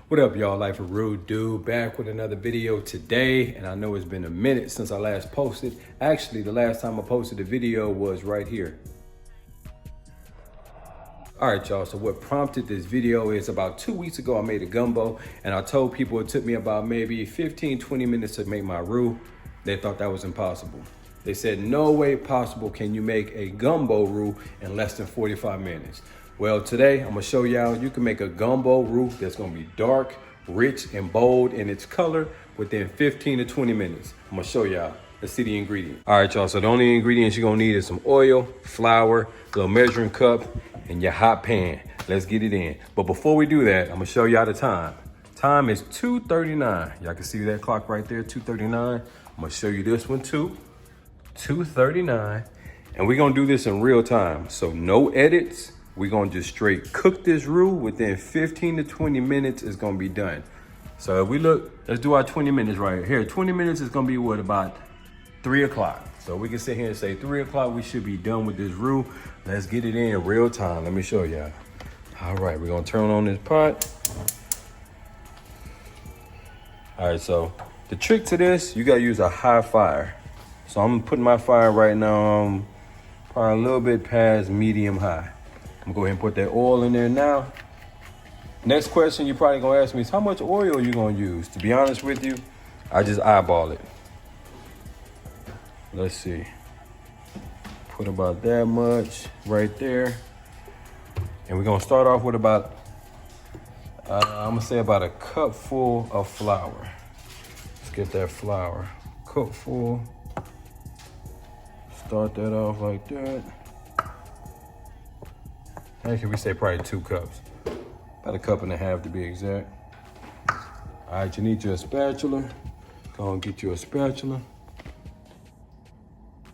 What up, y'all? Life of Rude Dude back with another video today. And I know it's been a minute since I last posted. Actually, the last time I posted a video was right here. All right, y'all, so what prompted this video is about 2 weeks ago, I made a gumbo and I told people it took me about maybe 15-20 minutes to make my roux. They thought that was impossible. They said, no way possible can you make a gumbo roux in less than 45 minutes. Well, today I'm gonna show y'all you can make a gumbo roux that's gonna be dark, rich, and bold in its color within 15 to 20 minutes. I'm gonna show y'all. Let's see the ingredients. All right, y'all, so the only ingredients you're gonna need is some oil, flour, a little measuring cup, and your hot pan. Let's get it in. But before we do that, I'm gonna show y'all the time. Time is 2:39. Y'all can see that clock right there, 2:39. I'm gonna show you this one too, 2:39. And we're gonna do this in real time. So no edits. We're gonna just straight cook this roux within 15 to 20 minutes. It's gonna be done. So if we look, let's do our 20 minutes right here. 20 minutes is gonna be what, about 3 o'clock. So we can sit here and say 3 o'clock, we should be done with this roux. Let's get it in real time. Let me show y'all. All right, we're gonna turn on this pot. All right, so the trick to this, you gotta use a high fire. So I'm putting my fire right now, probably a little bit past medium high. I'm gonna go ahead and put that oil in there now. Next question you're probably gonna ask me is how much oil you gonna use? To be honest with you, I just eyeball it. Let's see. Put about that much right there. And we're gonna start off with about, I'm gonna say about a cup full of flour. Let's get that flour. Cup full. Start that off like that. Actually, we say probably 2 cups. About a cup and a half to be exact. All right, you need your spatula. Go and get you a spatula.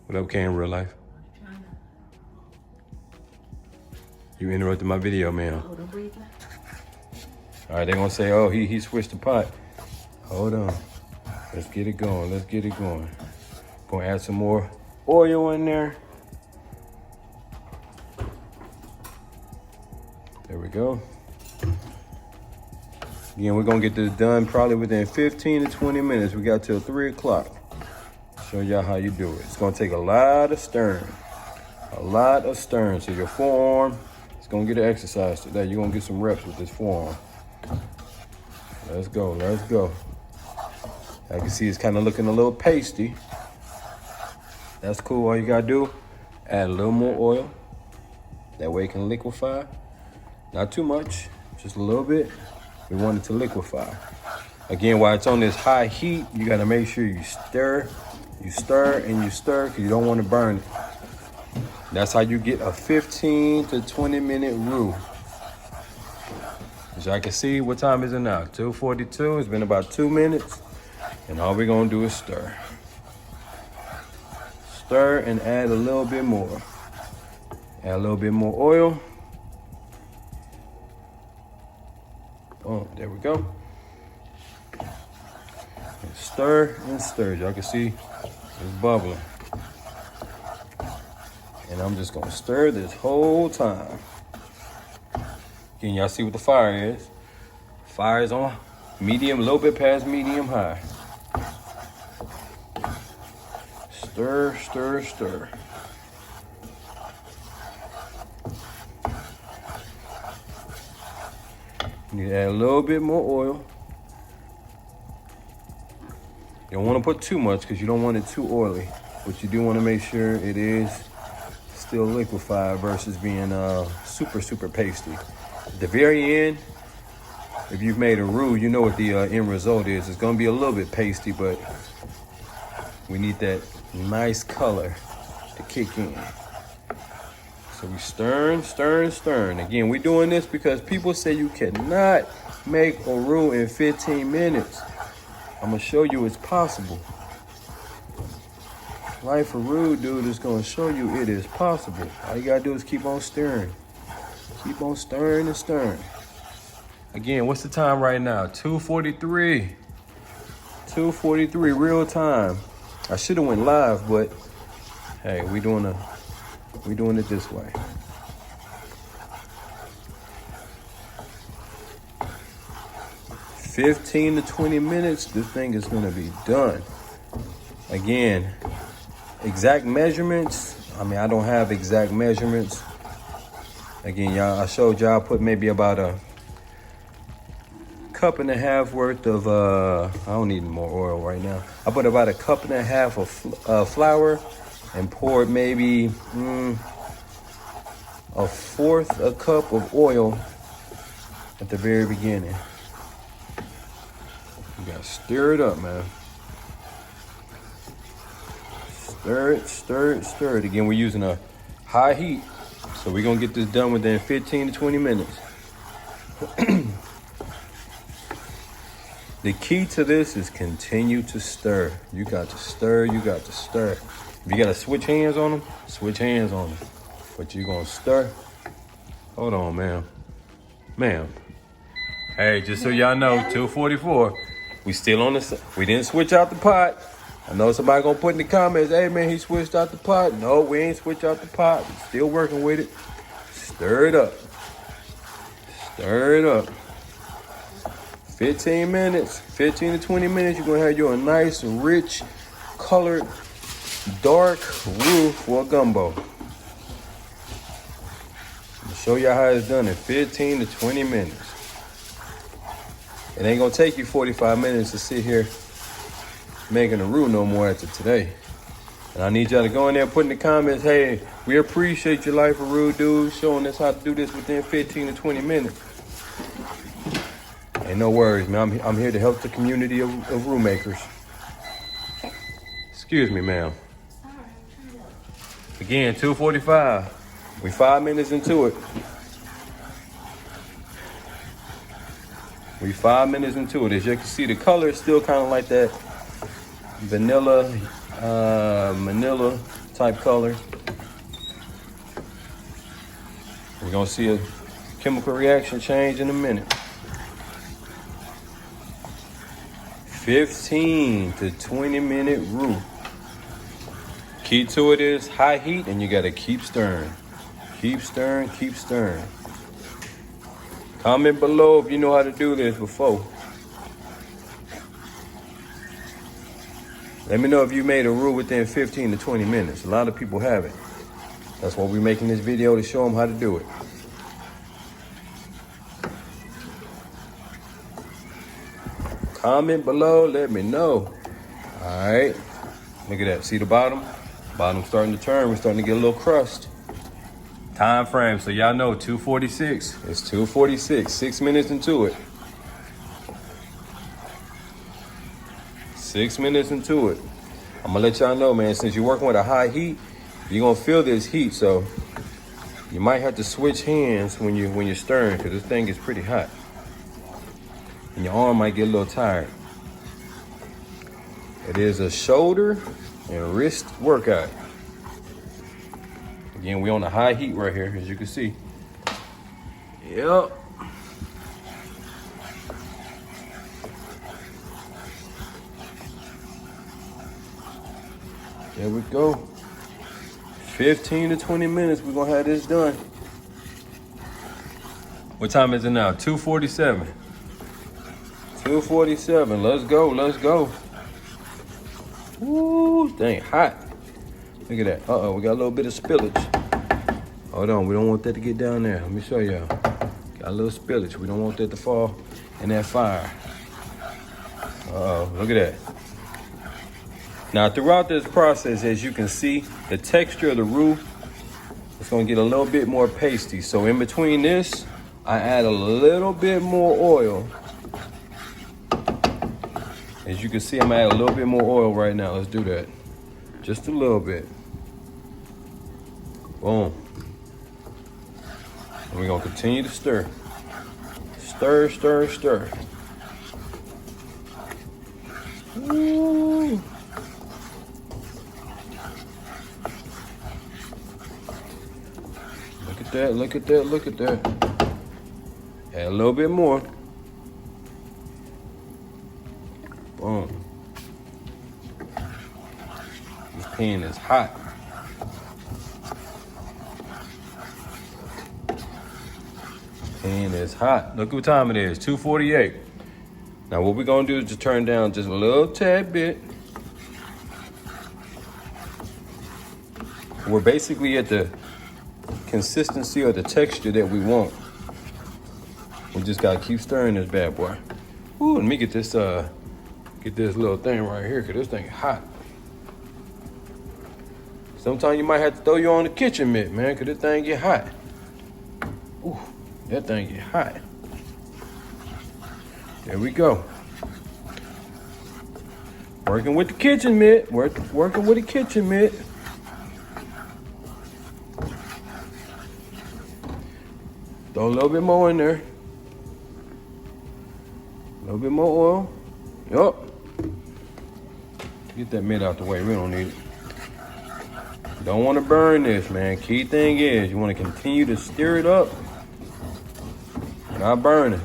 What up, Kay, in real life? You interrupted my video, man. Hold on, breathe. All right, they're gonna say, oh, he switched the pot. Hold on. Let's get it going, let's get it going. Gonna add some more oil in there. There we go. Again, we're gonna get this done probably within 15 to 20 minutes. We got till 3 o'clock. Show y'all how you do it. It's gonna take a lot of stirring. A lot of stirring. So your forearm is gonna get an exercise today. You're gonna get some reps with this forearm. Let's go, let's go. I can see it's kind of looking a little pasty. That's cool. All you gotta do, add a little more oil. That way it can liquefy. Not too much, just a little bit. We want it to liquefy. Again, while it's on this high heat, you gotta make sure you stir, and you stir, because you don't want to burn it. That's how you get a 15 to 20 minute roux. As y'all can see, what time is it now? 2:42, it's been about 2 minutes. And all we're gonna do is stir. Stir and add a little bit more. Add a little bit more oil. Oh, there we go. And stir and stir. Y'all can see it's bubbling. And I'm just gonna stir this whole time. Again, y'all see what the fire is. Fire is on medium, a little bit past medium high. Stir, stir, stir. You need to add a little bit more oil. You don't want to put too much because you don't want it too oily, but you do want to make sure it is still liquefied versus being super, super pasty. At the very end, if you've made a roux, you know what the end result is. It's going to be a little bit pasty, but we need that nice color to kick in. So we stirring, stirring, stirring. Again, we're doing this because people say you cannot make a roux in 15 minutes. I'm gonna show you it's possible. Life of Rude Dude is gonna show you it is possible. All you gotta do is keep on stirring. Keep on stirring and stirring. Again, what's the time right now? 2:43. 2:43 real time. I should have went live, but hey, we doing it this way. 15 to 20 minutes, this thing is gonna be done. Again, exact measurements, I mean, I don't have exact measurements. Again, y'all, I showed y'all, put maybe about a cup and a half worth of, I don't need more oil right now. I put about a cup and a half of flour and poured maybe a fourth a cup of oil at the very beginning. You gotta stir it up, man. Stir it, stir it, stir it. Again, we're using a high heat, so we're gonna get this done within 15 to 20 minutes. The key to this is continue to stir. You got to stir, you got to stir. If you gotta switch hands on them, switch hands on them. But you're gonna stir. Hold on, ma'am. Ma'am. Hey, just so y'all know, 2:44. We still on the, we didn't switch out the pot. I know somebody gonna put in the comments, hey man, he switched out the pot. No, we ain't switched out the pot. We're still working with it. Stir it up. Stir it up. 15 minutes, 15 to 20 minutes, you're gonna have you a nice, rich, colored, dark roux for a gumbo. I'm gonna show y'all how it's done in 15 to 20 minutes. It ain't gonna take you 45 minutes to sit here making a roux no more after today. And I need y'all to go in there and put in the comments, hey, we appreciate your life of roux, dude, showing us how to do this within 15 to 20 minutes. Ain't no worries, man. I'm here to help the community of roux makers. Excuse me, ma'am. Again, 2:45. We 5 minutes into it. We 5 minutes into it. As you can see, the color is still kind of like that vanilla, manila type color. We're gonna see a chemical reaction change in a minute. 15 to 20 minute roux. Key to it is high heat, and you gotta keep stirring. Keep stirring, keep stirring. Comment below if you know how to do this before. Let me know if you made a roux within 15 to 20 minutes. A lot of people haven't. That's why we're making this video, to show them how to do it. Comment below, let me know. All right, look at that. See the bottom? Bottom starting to turn. We're starting to get a little crust. Time frame, so y'all know 2:46. It's 2:46, 6 minutes into it. 6 minutes into it. I'm gonna let y'all know, man, since you're working with a high heat, you're gonna feel this heat, so you might have to switch hands when you're stirring, because this thing is pretty hot. And your arm might get a little tired. It is a shoulder and wrist workout. Again, we on a high heat right here, as you can see. Yep. There we go. 15 to 20 minutes, we're gonna have this done. What time is it now? 2:47. 2:47, let's go, let's go. Ooh, dang, hot. Look at that, uh-oh, we got a little bit of spillage. Hold on, we don't want that to get down there. Let me show y'all. Got a little spillage, we don't want that to fall in that fire. Uh-oh, look at that. Now, throughout this process, as you can see, the texture of the roux is gonna get a little bit more pasty. So in between this, I add a little bit more oil. As you can see, I'm gonna add a little bit more oil right now. Let's do that. Just a little bit. Boom. And we're gonna continue to stir. Stir, stir, stir. Ooh. Look at that, look at that, look at that. Add a little bit more. Boom. This pan is hot. Pan is hot. Look what time it is, 2:48. Now what we're gonna do is just turn down just a little tad bit. We're basically at the consistency or the texture that we want. We just gotta keep stirring this bad boy. Ooh, let me get this little thing right here, cause this thing hot. Sometimes you might have to throw you on the kitchen mitt, man, cause this thing get hot. Ooh, that thing get hot. There we go. Working with the kitchen mitt. Working with the kitchen mitt. Throw a little bit more in there. A little bit more oil. Yup. Get that mitt out the way. We don't need it. Don't want to burn this, man. Key thing is you want to continue to stir it up. Not burning.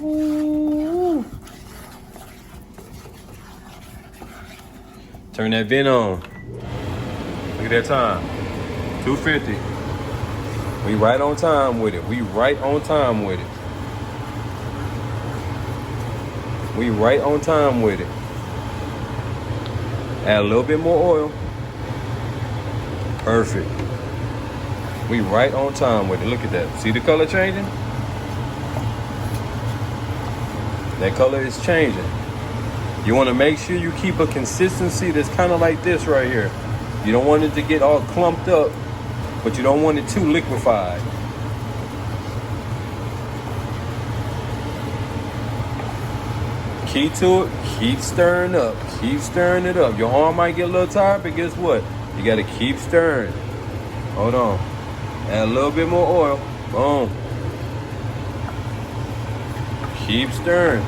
Ooh. Turn that vent on. Look at that time. 2:50. We right on time with it. We right on time with it. We right on time with it. Add a little bit more oil. Perfect. We right on time with it. Look at that. See the color changing? That color is changing. You want to make sure you keep a consistency that's kind of like this right here. You don't want it to get all clumped up, but you don't want it too liquefied. Key to it, keep stirring up. Keep stirring it up. Your arm might get a little tired, but guess what? You got to keep stirring. Hold on. Add a little bit more oil. Boom. Keep stirring.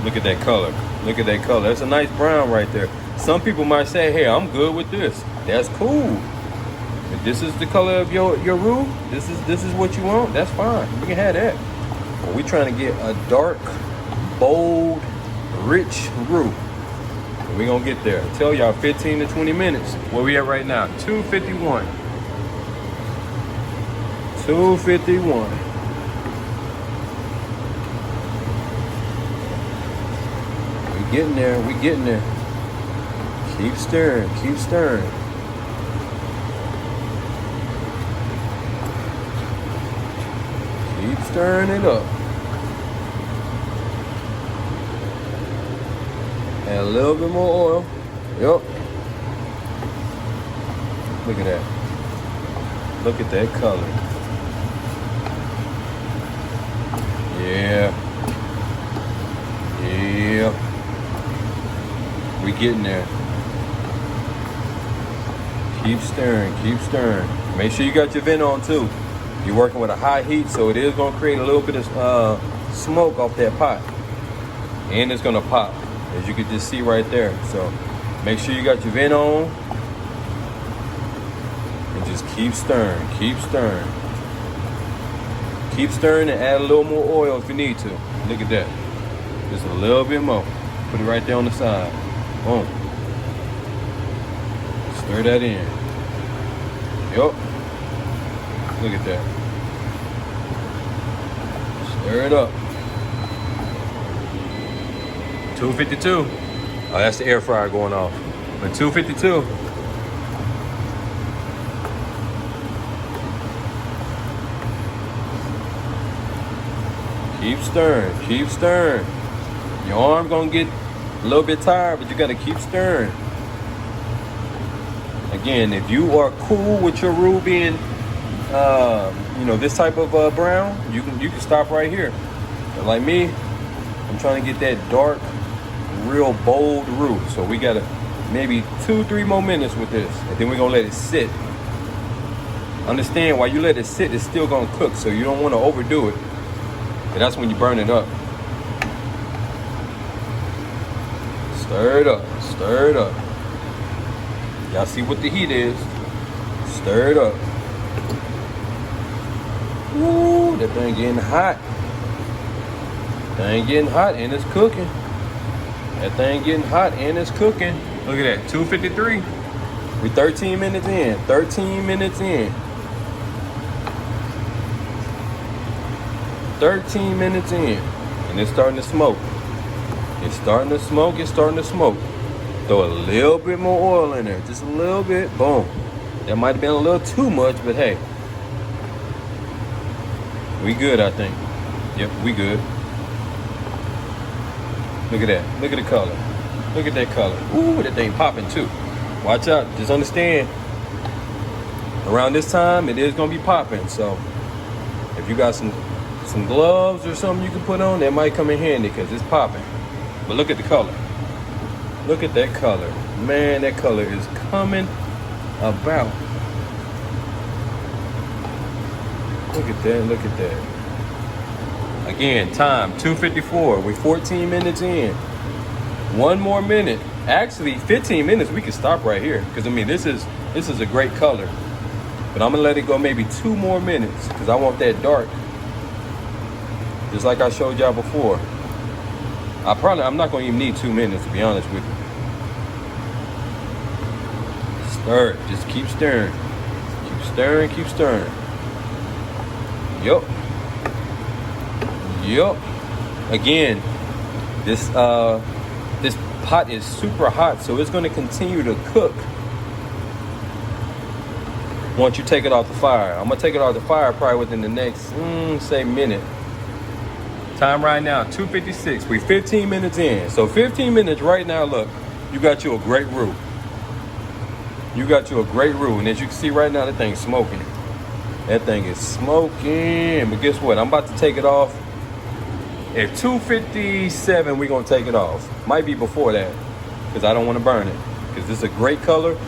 Look at that color. Look at that color. That's a nice brown right there. Some people might say, hey, I'm good with this. That's cool. If this is the color of your roux, this is what you want, that's fine. We can have that. But we're trying to get a dark, bold, rich roux. And we're gonna get there. I tell y'all 15 to 20 minutes. Where we at right now? 2:51. 2:51. We getting there, we getting there. Keep stirring, keep stirring. Keep stirring it up. Add a little bit more oil. Yup. Look at that. Look at that color. Yeah. Yeah. We getting there. Keep stirring, keep stirring. Make sure you got your vent on too. You're working with a high heat, so it is gonna create a little bit of smoke off that pot. And it's gonna pop, as you can just see right there. So make sure you got your vent on. And just keep stirring, keep stirring. Keep stirring and add a little more oil if you need to. Look at that. Just a little bit more. Put it right there on the side. Boom. Stir that in. Yup. Look at that. Stir it up. 252. Oh, that's the air fryer going off. But 252. Keep stirring, keep stirring. Your arm gonna get a little bit tired, but you gotta keep stirring. Again, if you are cool with your roux being, this type of brown, you can stop right here. But like me, I'm trying to get that dark, real bold roux. So we got maybe 2-3 more minutes with this, and then we're gonna let it sit. Understand, while you let it sit, it's still gonna cook, so you don't want to overdo it. And that's when you burn it up. Stir it up, stir it up. Y'all see what the heat is. Stir it up. Ooh, that thing getting hot. Thing getting hot and it's cooking. That thing getting hot and it's cooking. Look at that, 2:53. We 13 minutes in, 13 minutes in. 13 minutes in, and it's starting to smoke. It's starting to smoke, it's starting to smoke. Throw a little bit more oil in there, just a little bit, boom. That might have been a little too much, but hey. We good, I think. Yep, we good. Look at that, look at the color. Look at that color. Ooh, that thing popping too. Watch out, just understand. Around this time, it is gonna be popping, so if you got some gloves or something you can put on, that might come in handy because it's popping. But look at the color. Look at that color. Man, that color is coming about. Look at that, look at that. Again, time, 2:54. We're 14 minutes in. One more minute. Actually, 15 minutes, we can stop right here. Because, I mean, this is a great color. But I'm going to let it go maybe 2 more minutes because I want that dark. Just like I showed y'all before. I'm not going to even need 2 minutes, to be honest with you. Stir it. Just keep stirring. Keep stirring, keep stirring. Yup. Yup. Again, this pot is super hot, so it's going to continue to cook once you take it off the fire. I'm going to take it off the fire probably within the next, say, minute. Time right now, 2:56. We're 15 minutes in. So 15 minutes right now, look, you got you a great roux. You got you a great roux. And as you can see right now, that thing's smoking. That thing is smoking. But guess what? I'm about to take it off. At 2:57, we're going to take it off. Might be before that because I don't want to burn it. Because this is a great color.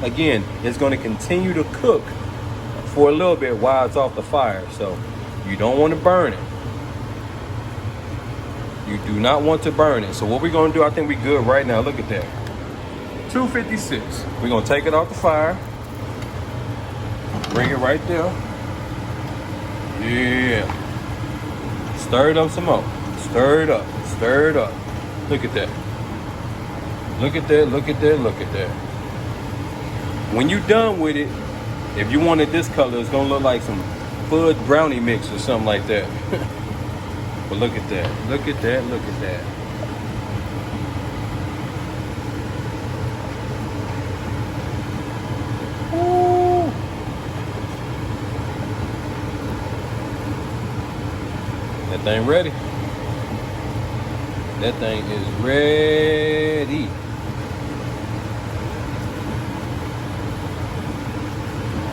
Again, it's going to continue to cook for a little bit while it's off the fire. So you don't want to burn it. You do not want to burn it. So what we're going to do, I think we're good right now. Look at that. 2:56. We're going to take it off the fire. Bring it right there. Yeah. Stir it up some more. Stir it up. Stir it up. Look at that. Look at that. Look at that. Look at that. When you're done with it, if you wanted this color, it's going to look like some fudge brownie mix or something like that. But look at that. Look at that. Look at that. Ooh. That thing ready. That thing is ready.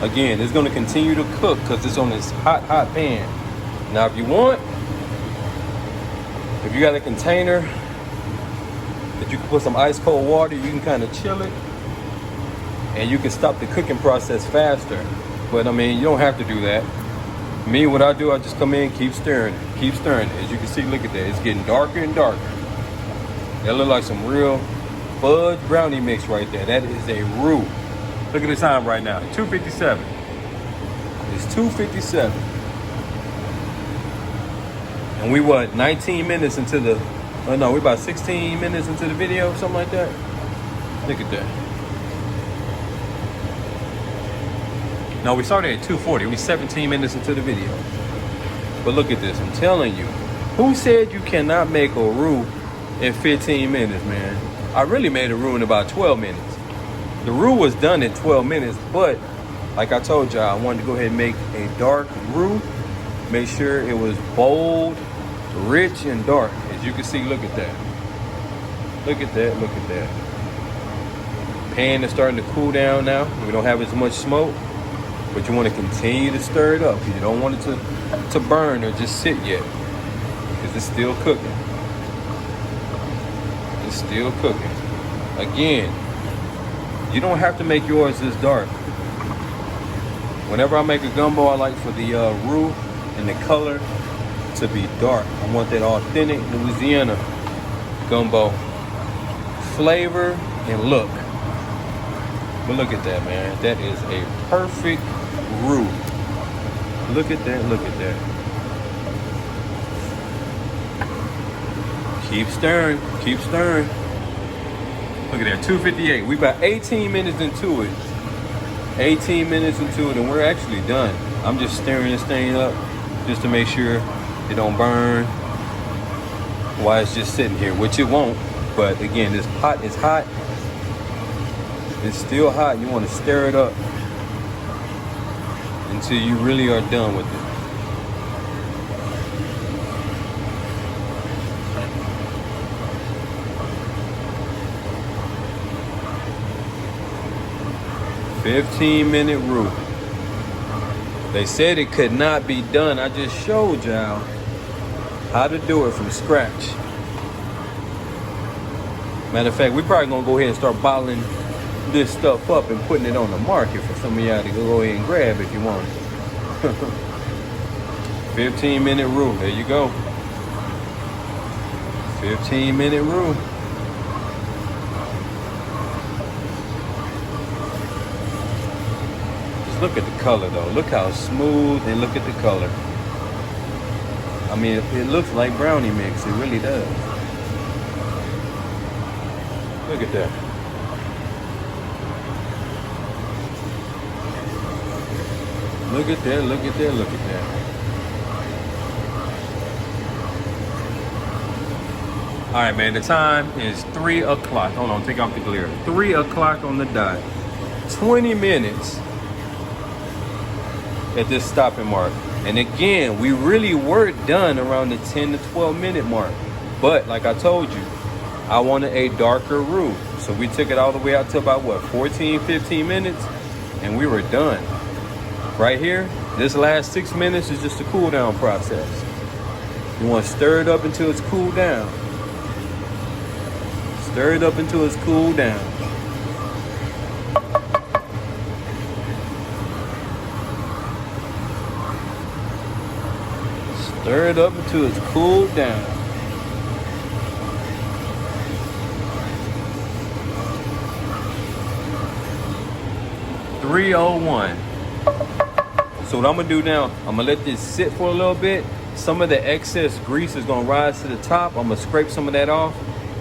Again, it's going to continue to cook because it's on this hot pan. Now, if you want, if you got a container that you can put some ice cold water, you can kind of chill it and you can stop the cooking process faster. But I mean, you don't have to do that. Me, what I do, I just come in, keep stirring it, keep stirring it. As you can see, look at that. It's getting darker and darker. That look like some real fudge brownie mix right there. That is a roux. Look at the time right now, 2:57. It's 2:57. And we what, 19 minutes into the, oh no, we're about 16 minutes into the video, something like that. Look at that. No, we started at 2:40. We're 17 minutes into the video. But look at this, I'm telling you. Who said you cannot make a roux in 15 minutes, man? I really made a roux in about 12 minutes. The roux was done in 12 minutes, but like I told y'all, I wanted to go ahead and make a dark roux. Make sure it was bold, rich, and dark. As you can see, look at that. Look at that, look at that. Pan is starting to cool down now. We don't have as much smoke, but you want to continue to stir it up. You don't want it to burn or just sit yet, because it's still cooking. It's still cooking. Again, you don't have to make yours this dark. Whenever I make a gumbo, I like for the roux and the color to be dark. I want that authentic Louisiana gumbo flavor and look. But look at that, man. That is a perfect roux. Look at that, look at that. Keep stirring, keep stirring. Look at that, 2:58. We about 18 minutes into it. 18 minutes into it, and we're actually done. I'm just stirring this thing up just to make sure it don't burn while it's just sitting here, which it won't. But again, this pot is hot. It's still hot. You want to stir it up until you really are done with it. "15-minute roux." They said it could not be done. I just showed y'all how to do it from scratch. Matter of fact, we probably gonna go ahead and start bottling this stuff up and putting it on the market for some of y'all to go ahead and grab if you want it. 15-minute roux. There you go. 15-minute roux. Just look at the color though. Look how smooth, and look at the color. I mean, it looks like brownie mix. It really does. Look at that. Look at that, look at that, look at that. All right, man, the time is 3 o'clock. Hold on, take off the glare. 3 o'clock on the dot. 20 minutes at this stopping mark. And again, we really were done around the 10 to 12 minute mark. But like I told you, I wanted a darker roux. So we took it all the way out to about what, 14, 15 minutes, and we were done. Right here, this last 6 minutes is just a cool down process. You want to stir it up until it's cooled down. Stir it up until it's cooled down. Stir it up until it's cooled down. .301. So what I'm gonna do now, I'm gonna let this sit for a little bit. Some of the excess grease is gonna rise to the top. I'm gonna scrape some of that off,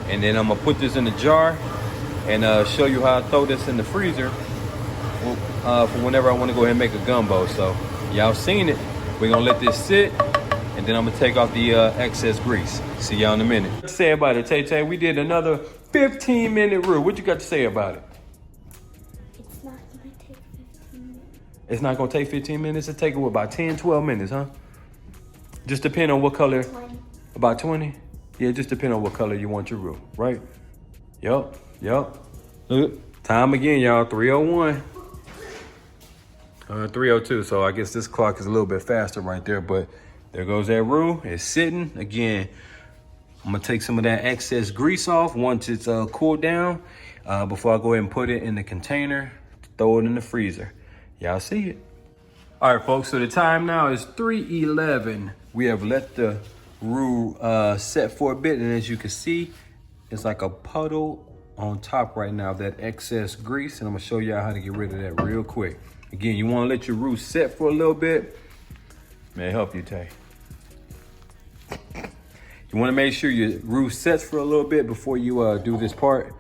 and then I'm gonna put this in a jar and show you how I throw this in the freezer for whenever I wanna go ahead and make a gumbo. So y'all seen it. We're gonna let this sit, and then I'm gonna take off the excess grease. See y'all in a minute. What you say about it, Tay Tay? We did another 15-minute roux. What you got to say about it? It's not gonna take 15 minutes. It'll take about 10, 12 minutes, huh? Just depend on what color. 20. About 20? Yeah, just depend on what color you want your roux, right? Yup. Look, time again, y'all, 3:01. 3:02, so I guess this clock is a little bit faster right there, but there goes that roux. It's sitting. Again, I'm gonna take some of that excess grease off once it's cooled down before I go ahead and put it in the container, throw it in the freezer. Y'all see it. All right, folks, so the time now is 3:11. We have let the roux set for a bit, and as you can see, it's like a puddle on top right now of that excess grease, and I'm gonna show y'all how to get rid of that real quick. Again, you wanna let your roux set for a little bit. May help you, Tay. You wanna make sure your roux sets for a little bit before you do this part.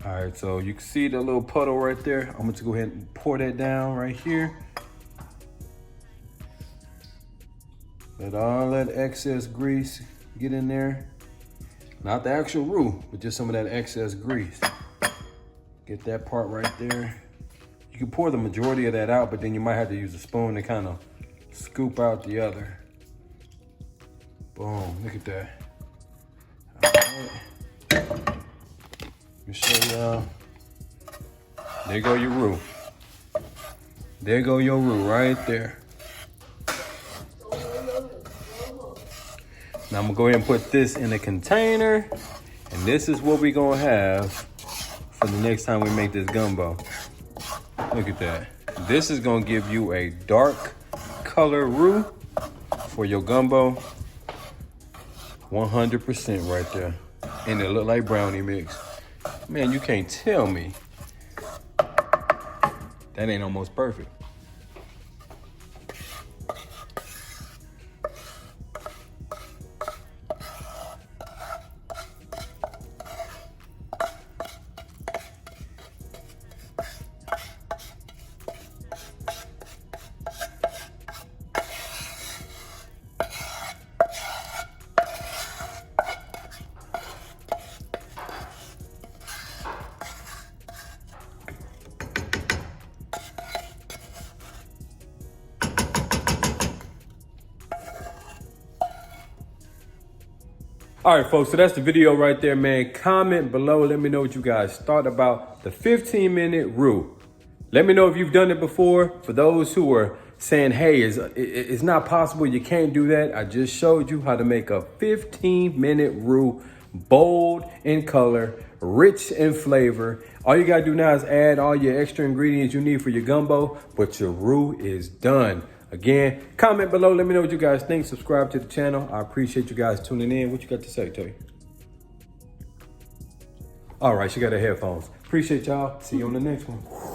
All right, so you can see the little puddle right there. I'm gonna go ahead and pour that down right here. Let all that excess grease get in there. Not the actual roux, but just some of that excess grease. Get that part right there. You can pour the majority of that out, but then you might have to use a spoon to kind of scoop out the other. Boom, look at that. All right. Let me show y'all. There go your roux. There go your roux right there. Now I'm gonna go ahead and put this in a container, and this is what we're gonna have for the next time we make this gumbo. Look at that. This is gonna give you a dark color roux for your gumbo. 100% right there. And it look like brownie mix. Man, you can't tell me that ain't almost perfect. All right, folks, so that's the video right there, man. Comment below. Let me know what you guys thought about the 15-minute roux. Let me know if you've done it before. For those who are saying, hey, it's not possible, you can't do that, I just showed you how to make a 15-minute roux, bold in color, rich in flavor. All you gotta do now is add all your extra ingredients you need for your gumbo, but your roux is done. Again, comment below. Let me know what you guys think. Subscribe to the channel. I appreciate you guys tuning in. What you got to say, Toy? All right, she got her headphones. Appreciate y'all. See you on the next one.